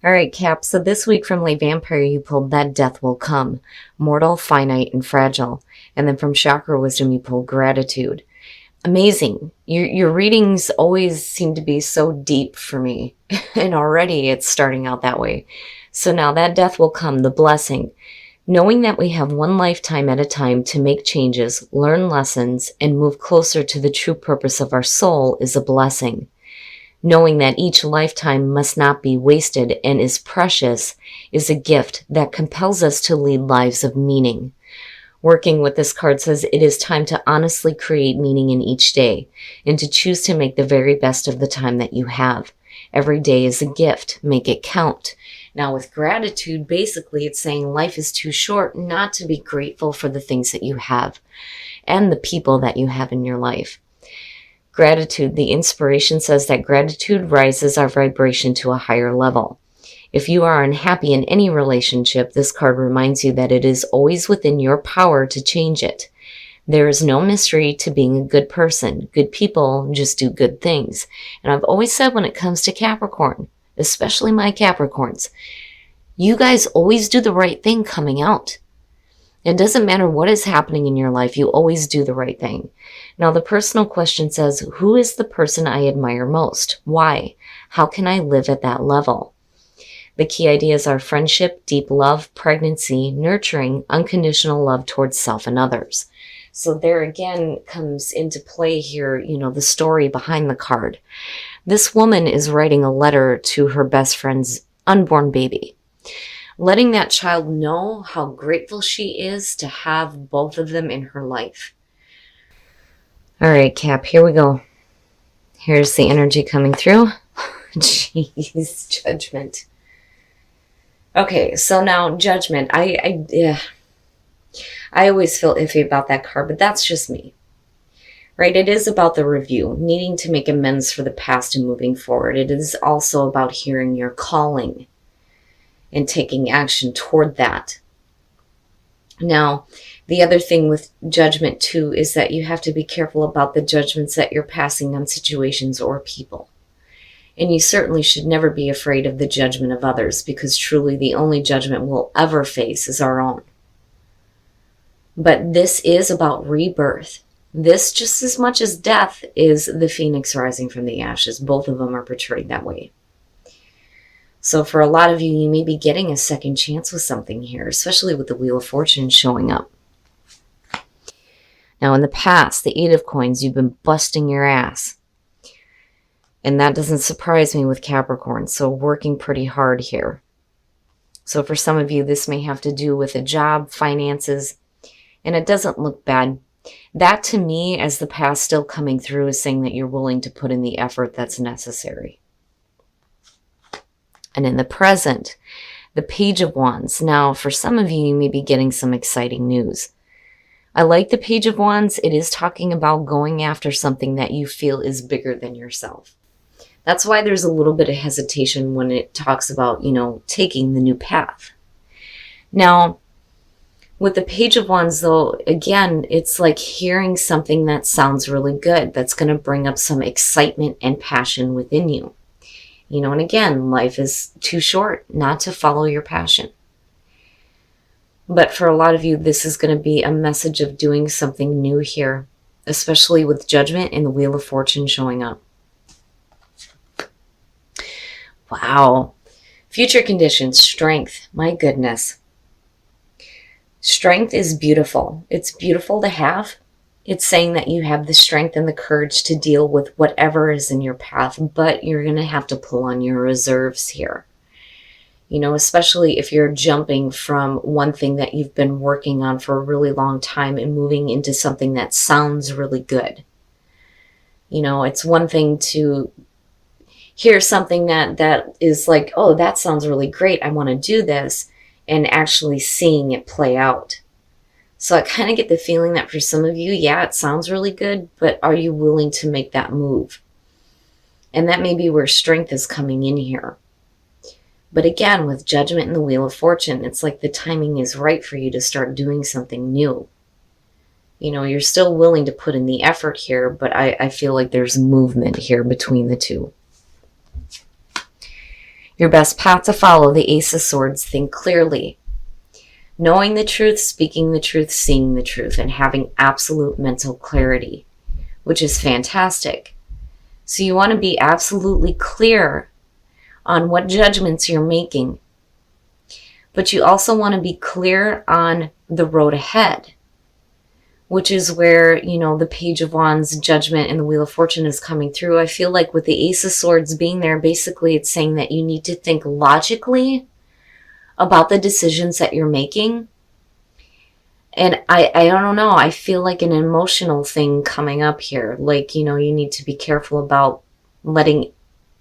All right, Cap. So this week from Lay Vampire, you pulled That Death Will Come, Mortal, Finite, and Fragile. And then from Chakra Wisdom, you pulled Gratitude. Amazing. Your readings always seem to be so deep for me. And already it's starting out that way. So now that death will come, the blessing. Knowing that we have one lifetime at a time to make changes, learn lessons, and move closer to the true purpose of our soul is a blessing. Knowing that each lifetime must not be wasted and is precious is a gift that compels us to lead lives of meaning. Working with this card says it is time to honestly create meaning in each day and to choose to make the very best of the time that you have. Every day is a gift. Make it count. Now with gratitude, basically it's saying life is too short not to be grateful for the things that you have and the people that you have in your life. Gratitude, the inspiration says that gratitude rises our vibration to a higher level. If you are unhappy in any relationship, this card reminds you that it is always within your power to change it. There is no mystery to being a good person. Good people just do good things. And I've always said when it comes to Capricorn, especially my Capricorns, you guys always do the right thing coming out. It doesn't matter what is happening in your life, you always do the right thing. Now, the personal question says, who is the person I admire most? Why? How can I live at that level? The key ideas are friendship, deep love, pregnancy, nurturing, unconditional love towards self and others. So there again comes into play here, the story behind the card. This woman is writing a letter to her best friend's unborn baby, letting that child know how grateful she is to have both of them in her life. All right, Cap, here we go. Here's the energy coming through. Jeez, Judgment. Okay, so now Judgment. I always feel iffy about that card, but that's just me. Right? It is about the review, needing to make amends for the past and moving forward. It is also about hearing your calling and taking action toward that. Now, the other thing with Judgment too is that you have to be careful about the judgments that you're passing on situations or people. And you certainly should never be afraid of the judgment of others, because truly the only judgment we'll ever face is our own. But this is about rebirth. This, just as much as death, is the phoenix rising from the ashes. Both of them are portrayed that way. So for a lot of you, you may be getting a second chance with something here, especially with the Wheel of Fortune showing up. Now in the past, the Eight of Coins, you've been busting your ass. And that doesn't surprise me with Capricorn, so working pretty hard here. So for some of you, this may have to do with a job, finances, and it doesn't look bad. That to me, as the past still coming through, is saying that you're willing to put in the effort that's necessary. And in the present, the Page of Wands. Now, for some of you, you may be getting some exciting news. I like the Page of Wands. It is talking about going after something that you feel is bigger than yourself. That's why there's a little bit of hesitation when it talks about, taking the new path. Now, with the Page of Wands, though, again, it's like hearing something that sounds really good. That's going to bring up some excitement and passion within you. And again, life is too short not to follow your passion. But for a lot of you, this is going to be a message of doing something new here, especially with Judgment and the Wheel of Fortune showing up. Wow. Future conditions, strength. My goodness. Strength is beautiful. It's beautiful to have. It's saying that you have the strength and the courage to deal with whatever is in your path, but you're going to have to pull on your reserves here. Especially if you're jumping from one thing that you've been working on for a really long time and moving into something that sounds really good. It's one thing to hear something that is like, oh, that sounds really great. I want to do this, and actually seeing it play out. So I kind of get the feeling that for some of you, yeah, it sounds really good, but are you willing to make that move? And that may be where strength is coming in here. But again, with Judgment and the Wheel of Fortune, it's like the timing is right for you to start doing something new. You're still willing to put in the effort here, but I feel like there's movement here between the two. Your best path to follow, the Ace of Swords, think clearly. Knowing the truth, speaking the truth, seeing the truth, and having absolute mental clarity, which is fantastic. So you want to be absolutely clear on what judgments you're making. But you also want to be clear on the road ahead, which is where, the Page of Wands, Judgment, and the Wheel of Fortune is coming through. I feel like with the Ace of Swords being there, basically it's saying that you need to think logically about the decisions that you're making. And I don't know, I feel like an emotional thing coming up here. Like, you need to be careful about letting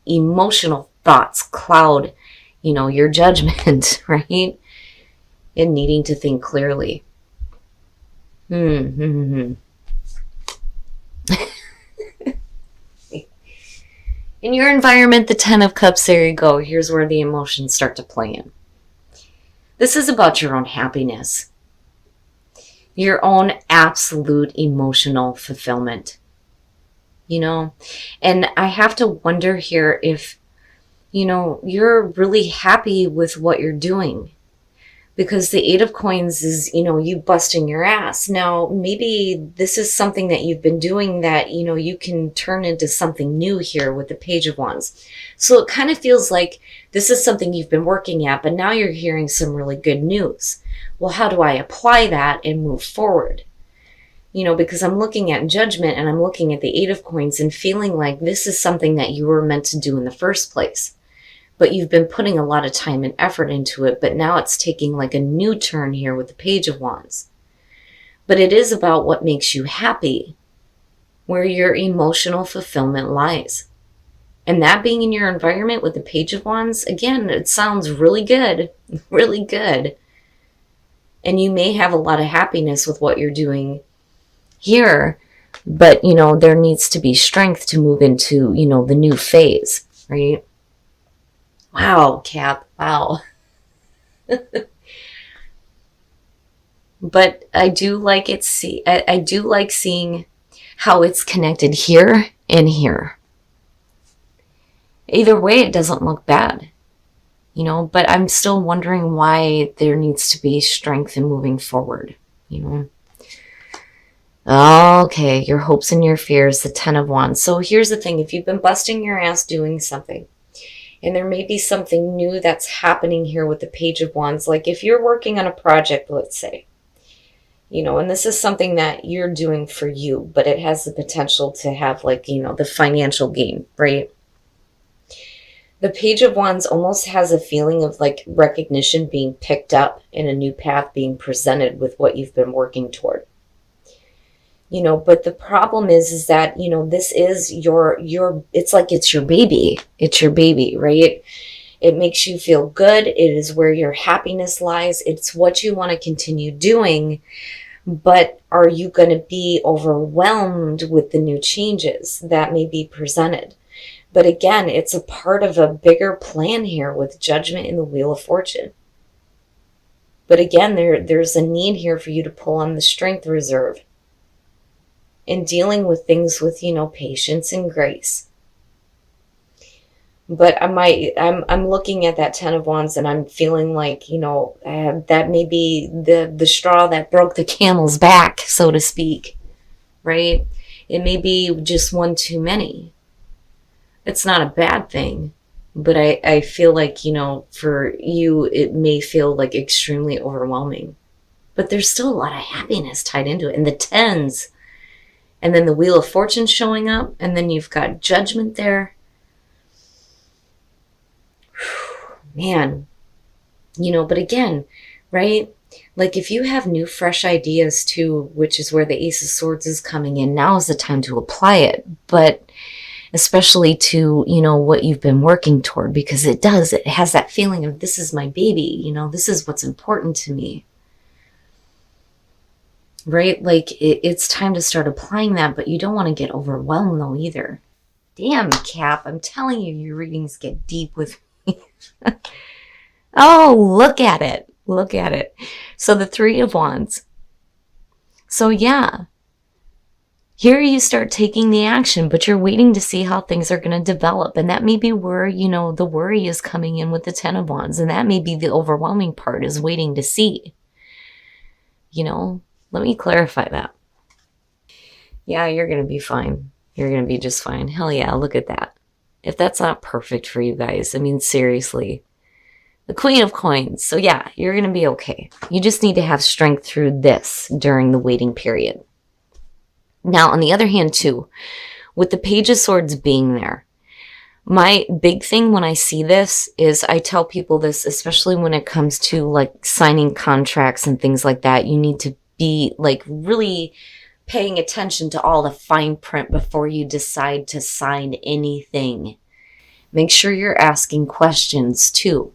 emotional thoughts cloud, your judgment, right? And needing to think clearly. In your environment, the Ten of Cups, there you go. Here's where the emotions start to play in. This is about your own happiness. Your own absolute emotional fulfillment. And I have to wonder here if, you're really happy with what you're doing. Because the Eight of Coins is, you busting your ass. Now, maybe this is something that you've been doing that, you can turn into something new here with the Page of Wands. So it kind of feels like this is something you've been working at, but now you're hearing some really good news. Well, how do I apply that and move forward? Because I'm looking at Judgment and I'm looking at the Eight of Coins and feeling like this is something that you were meant to do in the first place. But you've been putting a lot of time and effort into it, but now it's taking like a new turn here with the Page of Wands. But it is about what makes you happy, where your emotional fulfillment lies. And that being in your environment with the Page of Wands, again, it sounds really good, really good. And you may have a lot of happiness with what you're doing here, but, there needs to be strength to move into, the new phase, right? Wow, Cap, wow. But I do like I do like seeing how it's connected here and here. Either way, it doesn't look bad, but I'm still wondering why there needs to be strength in moving forward, Okay, your hopes and your fears, the Ten of Wands. So here's the thing, if you've been busting your ass doing something, and there may be something new that's happening here with the Page of Wands. Like if you're working on a project, let's say, and this is something that you're doing for you, but it has the potential to have like, the financial gain, right? The Page of Wands almost has a feeling of like recognition being picked up and a new path being presented with what you've been working toward. But the problem is that, this is it's like it's your baby. It's your baby, right? It makes you feel good. It is where your happiness lies. It's what you want to continue doing. But are you going to be overwhelmed with the new changes that may be presented? But again, it's a part of a bigger plan here with Judgment and the Wheel of Fortune. But again, there's a need here for you to pull on the strength reserve. In dealing with things with, patience and grace. But I'm looking at that Ten of Wands and I'm feeling like, that may be the straw that broke the camel's back, so to speak, right? It may be just one too many. It's not a bad thing, but I feel like, for you, it may feel like extremely overwhelming. But there's still a lot of happiness tied into it. And the tens. And then the Wheel of Fortune showing up. And then you've got Judgment there. Man. But again, right? Like if you have new, fresh ideas too, which is where the Ace of Swords is coming in, now is the time to apply it. But especially to, what you've been working toward. Because it has that feeling of this is my baby. This is what's important to me. Right? Like it's time to start applying that, but you don't want to get overwhelmed though either. Damn, Cap, I'm telling you, your readings get deep with me. Oh, look at it. Look at it. So the Three of Wands. So yeah, Here you start taking the action, but you're waiting to see how things are going to develop. And that may be where, the worry is coming in with the Ten of Wands. And that may be the overwhelming part, is waiting to see. Let me clarify that. Yeah, you're going to be fine. You're going to be just fine. Hell yeah, look at that. If that's not perfect for you guys, I mean, seriously. The Queen of Coins. So yeah, you're going to be okay. You just need to have strength through this during the waiting period. Now, on the other hand, too, with the Page of Swords being there, my big thing when I see this is I tell people this, especially when it comes to like signing contracts and things like that. You need to be like really paying attention to all the fine print before you decide to sign anything. Make sure you're asking questions too,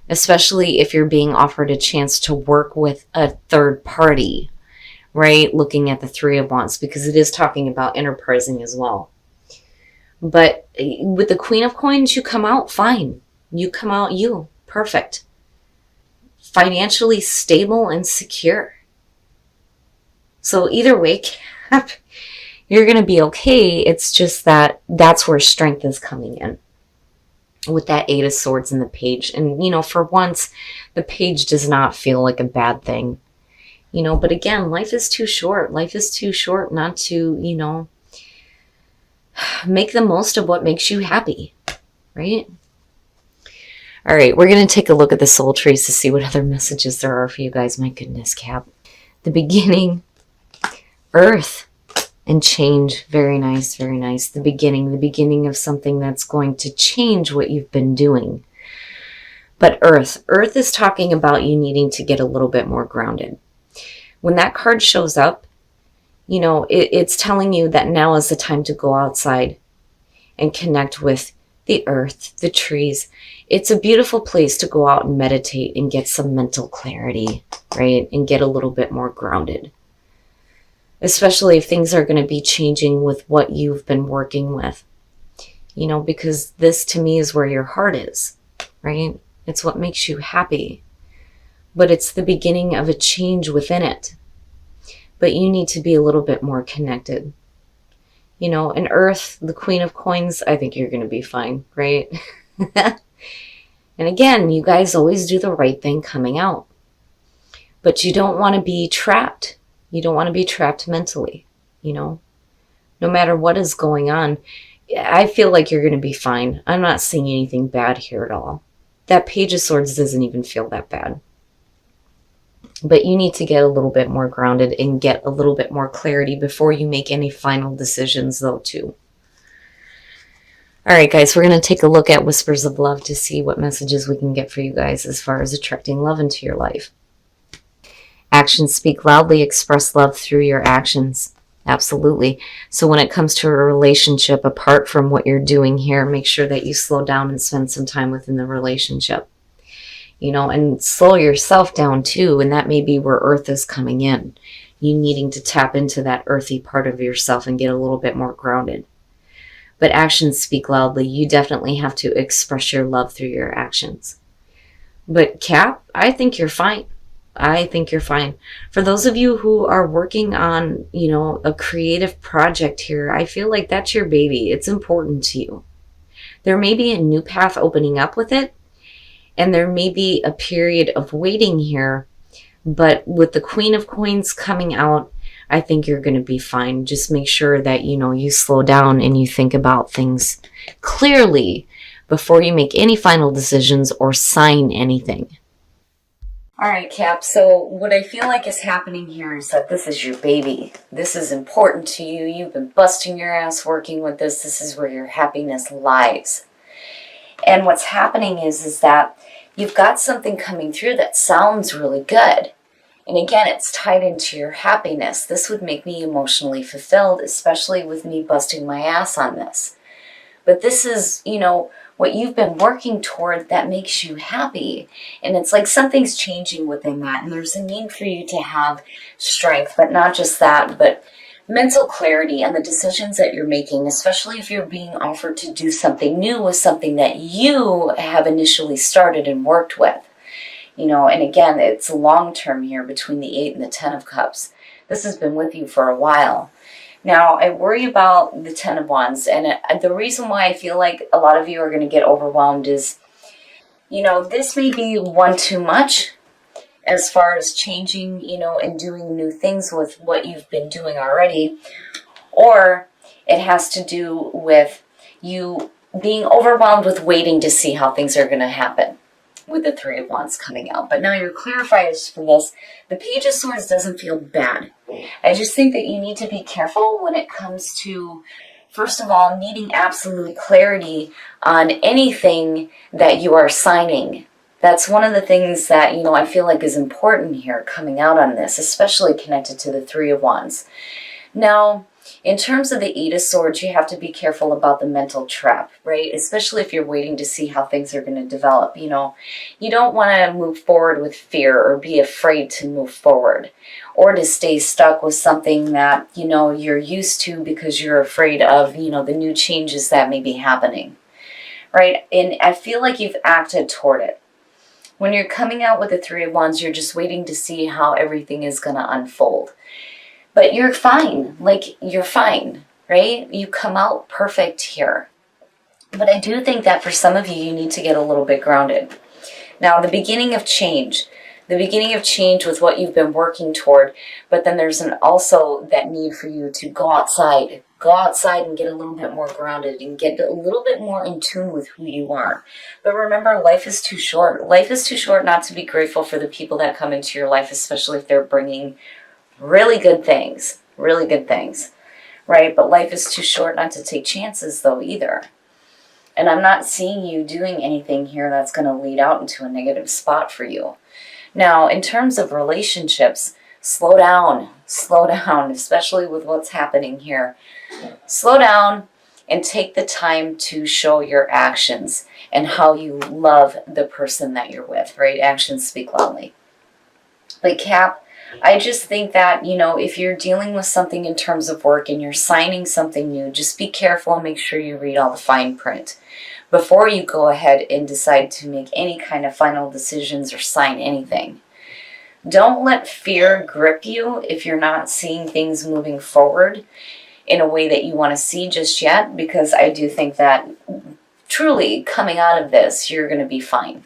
especially if you're being offered a chance to work with a third party, right? Looking at the Three of Wands, because it is talking about enterprising as well. But with the Queen of Coins, you come out fine. You come out perfect. Financially stable and secure. So either way, Cap, you're going to be okay. It's just that that's where strength is coming in. With that Eight of Swords and the Page. And, for once, the Page does not feel like a bad thing. But again, life is too short. Life is too short not to, make the most of what makes you happy, right? All right, we're going to take a look at the soul trees to see what other messages there are for you guys. My goodness, Cap. The beginning, earth, and change. Very nice, very nice. The beginning of something that's going to change what you've been doing. But earth is talking about you needing to get a little bit more grounded. When that card shows up, it's telling you that now is the time to go outside and connect with the earth, the trees. It's a beautiful place to go out and meditate and get some mental clarity, right? And get a little bit more grounded. Especially if things are going to be changing with what you've been working with. Because this to me is where your heart is, right? It's what makes you happy. But it's the beginning of a change within it. But you need to be a little bit more connected. And earth, the Queen of Coins, I think you're going to be fine, right? And again, you guys always do the right thing coming out. But you don't want to be trapped. You don't want to be trapped mentally, No matter what is going on, I feel like you're going to be fine. I'm not seeing anything bad here at all. That Page of Swords doesn't even feel that bad. But you need to get a little bit more grounded and get a little bit more clarity before you make any final decisions, though, too. All right, guys, we're going to take a look at Whispers of Love to see what messages we can get for you guys as far as attracting love into your life. Actions speak loudly. Express love through your actions. Absolutely. So when it comes to a relationship, apart from what you're doing here, make sure that you slow down and spend some time within the relationship. And slow yourself down too. And that may be where earth is coming in. You needing to tap into that earthy part of yourself and get a little bit more grounded. But actions speak loudly. You definitely have to express your love through your actions. But Cap, I think you're fine. I think you're fine. For those of you who are working on, a creative project here, I feel like that's your baby. It's important to you. There may be a new path opening up with it. And there may be a period of waiting here, but with the Queen of Coins coming out, I think you're going to be fine. Just make sure that, you slow down and you think about things clearly before you make any final decisions or sign anything. All right, Cap. So what I feel like is happening here is that this is your baby. This is important to you. You've been busting your ass working with this. This is where your happiness lies. And what's happening is that you've got something coming through that sounds really good. And again, it's tied into your happiness. This would make me emotionally fulfilled, especially with me busting my ass on this. But this is, what you've been working toward that makes you happy. And it's like something's changing within that. And there's a need for you to have strength, but not just that, but mental clarity on the decisions that you're making, especially if you're being offered to do something new with something that you have initially started and worked with. And again, it's long term here between the 8 and the 10 of Cups. This has been with you for a while. Now, I worry about the Ten of Wands, and the reason why I feel like a lot of you are going to get overwhelmed is, this may be one too much as far as changing, and doing new things with what you've been doing already, or it has to do with you being overwhelmed with waiting to see how things are going to happen with the Three of Wands coming out. But now your clarifiers for this, the Page of Swords doesn't feel bad. I just think that you need to be careful when it comes to, first of all, needing absolute clarity on anything that you are signing. That's one of the things that, I feel like is important here coming out on this, especially connected to the Three of Wands. Now, in terms of the Eight of Swords, you have to be careful about the mental trap, right? Especially if you're waiting to see how things are going to develop. You don't want to move forward with fear or be afraid to move forward or to stay stuck with something that, you're used to because you're afraid of, the new changes that may be happening, right? And I feel like you've acted toward it. When you're coming out with the Three of Wands, you're just waiting to see how everything is going to unfold. But you're fine. You're fine, right? You come out perfect here. But I do think that for some of you, you need to get a little bit grounded. Now, the beginning of change with what you've been working toward, but then there's also that need for you to go outside and get a little bit more grounded and get a little bit more in tune with who you are. But remember, life is too short. Life is too short not to be grateful for the people that come into your life, especially if they're bringing really good things, right? But life is too short not to take chances, though, either. And I'm not seeing you doing anything here that's going to lead out into a negative spot for you. Now, in terms of relationships, slow down, especially with what's happening here. Slow down and take the time to show your actions and how you love the person that you're with, right? Actions speak loudly. But Cap, I just think that, if you're dealing with something in terms of work and you're signing something new, just be careful and make sure you read all the fine print before you go ahead and decide to make any kind of final decisions or sign anything. Don't let fear grip you if you're not seeing things moving forward in a way that you want to see just yet, because I do think that truly coming out of this, you're going to be fine.